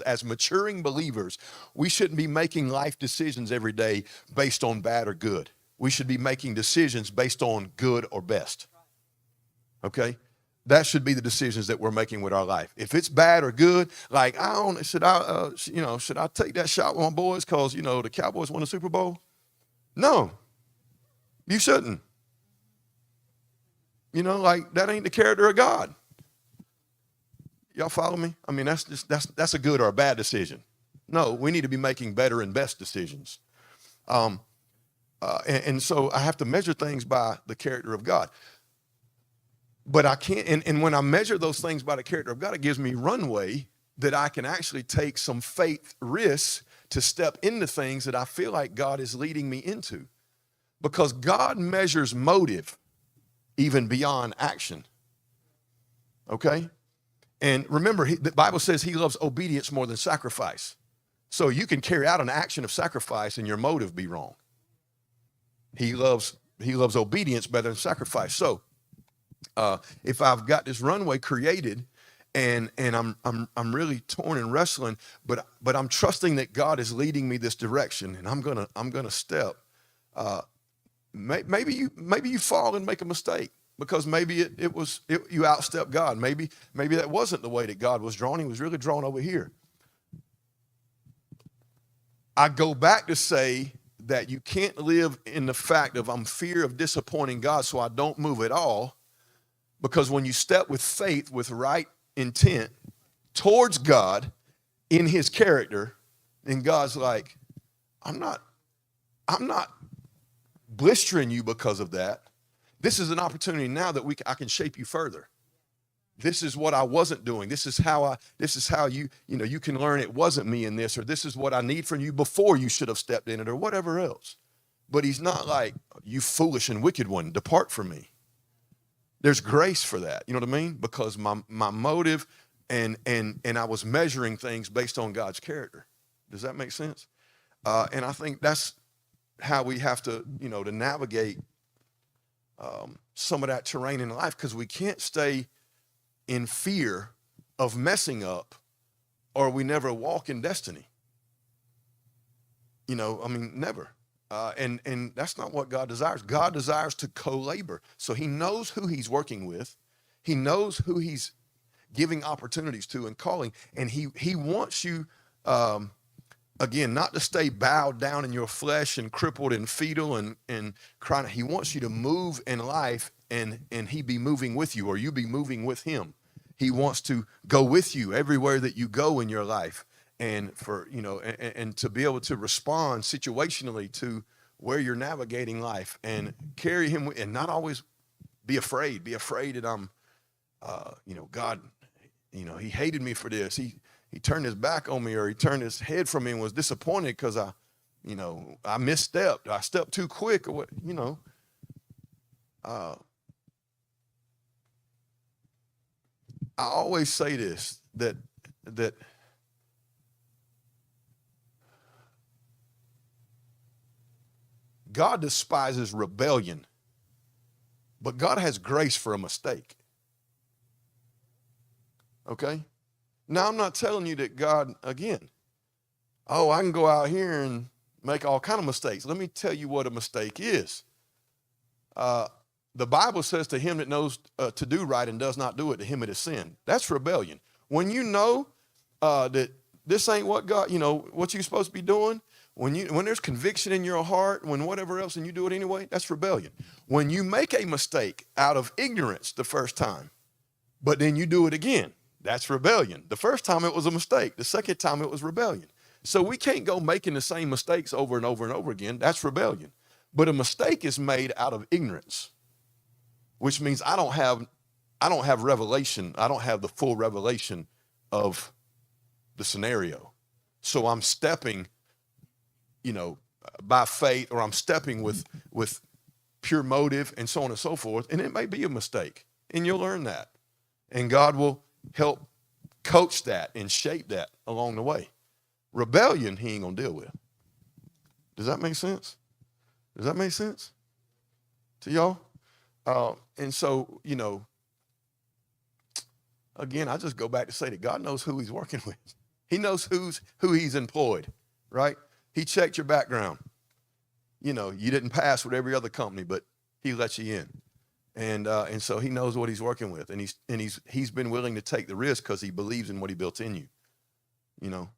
as maturing believers, we shouldn't be making life decisions every day based on bad or good. We should be making decisions based on good or best. Okay? That should be the decisions that we're making with our life. If it's bad or good, like I don't, should I take that shot with my boys because the Cowboys won the Super Bowl? No, you shouldn't. Like that ain't the character of God. Y'all follow me? I mean, that's a good or a bad decision. No, we need to be making better and best decisions. And so I have to measure things by the character of God. But I can't, and when I measure those things by the character of God, it gives me runway that I can actually take some faith risks to step into things that I feel like God is leading me into. Because God measures motive even beyond action. Okay? And remember, the Bible says he loves obedience more than sacrifice. So you can carry out an action of sacrifice and your motive be wrong. He loves obedience better than sacrifice. So if I've got this runway created and I'm really torn and wrestling, but I'm trusting that God is leading me this direction, and I'm gonna step. Maybe you fall and make a mistake because maybe you outstepped God. Maybe that wasn't the way that God was drawn. He was really drawn over here. I go back to say that you can't live in the fact of I'm fear of disappointing God, so I don't move at all. Because when you step with faith, with right intent towards God in his character, and God's like, I'm not blistering you because of that. This is an opportunity now that I can shape you further. This is what I wasn't doing. This is how you can learn it wasn't me in this, or this is what I need from you before you should have stepped in it, or whatever else. But he's not like, you foolish and wicked one, depart from me. There's grace for that. You know what I mean? Because my motive and I was measuring things based on God's character. Does that make sense? And I think that's how we have to, to navigate some of that terrain in life, because we can't stay in fear of messing up or we never walk in destiny. Never. And that's not what God desires. God desires to co-labor. So he knows who he's working with. He knows who he's giving opportunities to and calling. And he wants you, again, not to stay bowed down in your flesh and crippled and fetal and crying. He wants you to move in life and he be moving with you, or you be moving with him. He wants to go with you everywhere that you go in your life. And and to be able to respond situationally to where you're navigating life and carry him and not always be afraid that I'm, God, he hated me for this. He turned his back on me, or he turned his head from me and was disappointed because I misstepped. I stepped too quick, or what, I always say this, that God despises rebellion, but God has grace for a mistake. Okay? Now, I'm not telling you that God, again, I can go out here and make all kind of mistakes. Let me tell you what a mistake is. The Bible says, to him that knows to do right and does not do it, to him it is sin. That's rebellion. When you know that this ain't what God, what you're supposed to be doing, when there's conviction in your heart, when whatever else, and you do it anyway, that's rebellion. When you make a mistake out of ignorance the first time, but then you do it again, that's rebellion. The first time it was a mistake. The second time it was rebellion. So we can't go making the same mistakes over and over and over again. That's rebellion. But a mistake is made out of ignorance, which means I don't have revelation. I don't have the full revelation of the scenario. So I'm stepping, by faith, or I'm stepping with pure motive and so on and so forth. And it may be a mistake, and you'll learn that. And God will help coach that and shape that along the way. Rebellion, he ain't gonna deal with. Does that make sense? Does that make sense to y'all? And so, again, I just go back to say that God knows who he's working with. He knows who he's employed, right? He checked your background. You know, you didn't pass with every other company, but he lets you in. And so he knows what he's working with, and he's been willing to take the risk because he believes in what he built in you, you know.